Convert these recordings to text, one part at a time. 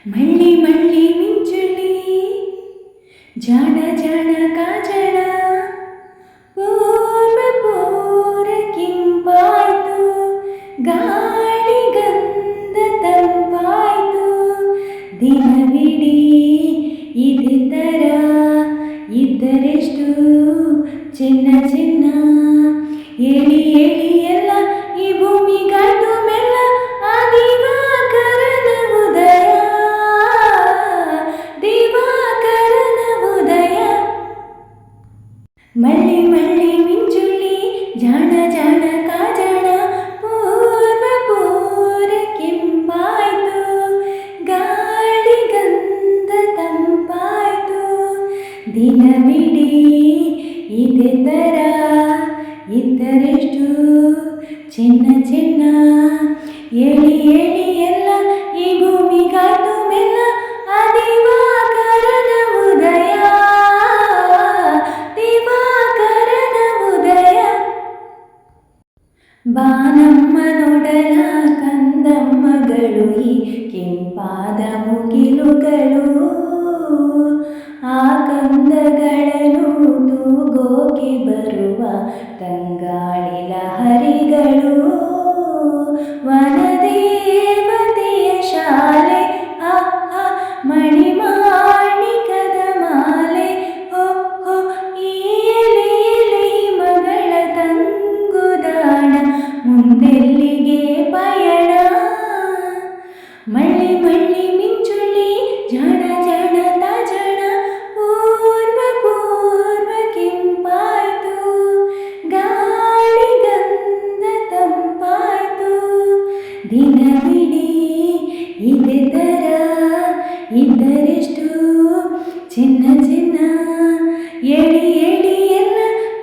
ಮಳ್ಳಿ ಮಳ್ಳಿ ಮಿಂಚುಳಿ ಜಾಣ ಜಾಣ ಕಾಜಣ ಪೂರ್ವ ಪೂರ ಕಿಂಪಾಯ್ತು ಗಾಳಿ ಗಂಧ ತಂಪಾಯ್ತು ದಿನವಿಡೀ ಇದೇ ಥರ ಇದ್ದರೆಷ್ಟು ಚಿನ್ನ ಚಿನ್ನ ಏಳಿ ಏಳಿ ಎಲ್ಲ ಈ ಭೂಮಿಗಾಯ್ತು ಮೆಲ್ಲ ಆ ದಿವಾಕರನ ಉದಯ ದಿವಾಕರನ ಉದಯ ಮಳ್ಳಿ ಮಳ್ಳಿ ಮಿಂಚುಳಿ ಜಾಣ ಜಾಣ ಕಾಜಣ ಪೂರ್ವ ಪೂರ ಕೆಂಪಾಯ್ತು ಗಾಳಿ ಗಂಧ ತಂಪಾಯ್ತು ದಿನವಿಡೀ ಇದೇ ಥರ ಇದ್ದರೆಷ್ಟು ಚಿನ್ನ ಚಿನ್ನ ಏಳಿ ಏಳಿ ಎಲ್ಲ ಈ ಭೂಮಿಗಾಯ್ತು ಮೆಲ್ಲ ಆ ದಿವಾಕರನ ಉದಯ ದಿವಾಕರನ ಉದಯ ಬಾನಮ್ಮ ನೋಡಲ ಕಂದಮ್ಮಗಳು ಈ ಕೆಂಪಾದ ಮುಗಿಲುಗಳು ಆ ಕಂದಗಳನ್ನು ತೂಗೋಕೆ ಬರುವ ತಂಗಾಳಿ ಲಹರಿಗಳು ವನದೇವತೆಯ ಶಾಲೆ ಆ ಮಣಿಮಾಣಿಕದ ಮಾಲೆ ಹೋ ಹೋ ಈ ಎಲೆ ಎಲೆ ಮಗಳ ತಂಗುದಾಣ ಮುಂದೆಲ್ಲಿಗೆ ಪಯಣ ಮಳ್ಳಿ ಮಳ್ಳಿ ಮಿಂಚುಳಿ ಜಾಣ ಜಾಣ ತಾಜಣ ಪೂರ್ವ ಪೂರ್ವ ಕೆಂಪಾಯ್ತು ಗಾಳಿ ಗಂಧ ತಂಪಾಯ್ತು ದಿನವಿಡೀ ಇದೇ ಥರ ಇದ್ದರೆಷ್ಟು ಚಿನ್ನ ಚಿನ್ನ ಏಳಿ ಏಳಿ ಎಲ್ಲ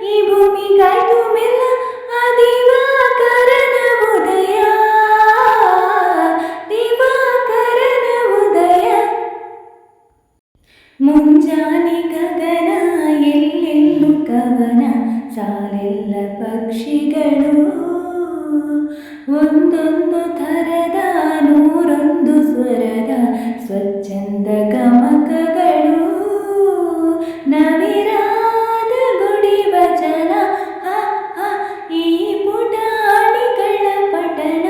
ಈ ಭೂಮಿಗಾಯ್ತು ಮೆಲ್ಲ ಆ ದಿವಾಕರನ ಉದಯ ದಿವಾಕರನ ಉದಯ ಮುಂಜಾನೆ ಗಗನ ಎಲ್ಲೆಲ್ಲೂ ಕವನ ಸಾಲೆಲ್ಲ ಪಕ್ಷಿಗಳು ಒಂದೊಂದು ಥರದ ನೂರೊಂದು ಸ್ವರದ ಸ್ವಚ್ಛಂದ ಗಮಕಗಳು ನವಿರಾದ ಗುಡಿ ವಚನ ಈ ಪುಟಾಣಿಗಳ ಪಠಣ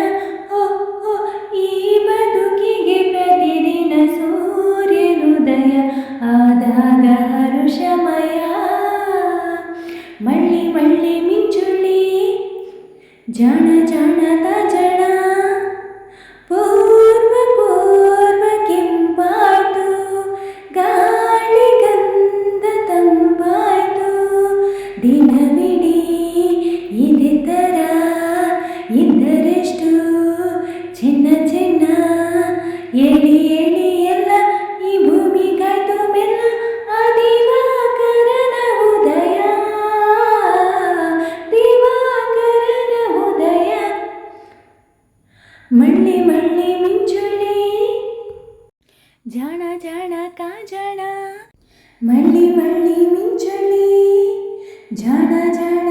ಈ ಬದುಕಿಗೆ ಪ್ರತಿದಿನ ಸೂರ್ಯನುದಯ ಆದಾಗ ಹರುಷಮಯ ಮಳ್ಳಿ ಮಳ್ಳಿ ಮಿಂಚುಳಿ ಜಾಣ ಜಾಣ ತಾಜಣ ಪೂರ್ವ ಪೂರ್ವ ಕೆಂಪಾಯ್ತು ಗಾಳಿ ಗಂಧ ತಂಪಾಯ್ತು ದಿನವಿಡೀ ಇದೇ ಥರ ಇದ್ದರೆಷ್ಟು ಚಿನ್ನ ಚಿನ್ನ ಏಳಿ ಏಳಿ ಎಲ್ಲ ಈ ಭೂಮಿಗಾಯ್ತು ಮೆಲ್ಲ ಆ ದಿವಾಕರನ ಉದಯ ದಿವಾಕರನ ಉದಯ ಮಳ್ಳಿ ಮಳ್ಳಿ ಮಿಂಚುಳಿ ಜಾಣ ಜಾಣ ಕಾಜಣ ಮಳ್ಳಿ ಮಳ್ಳಿ ಮಿಂಚುಳಿ ಜಾಣ ಜಾಣ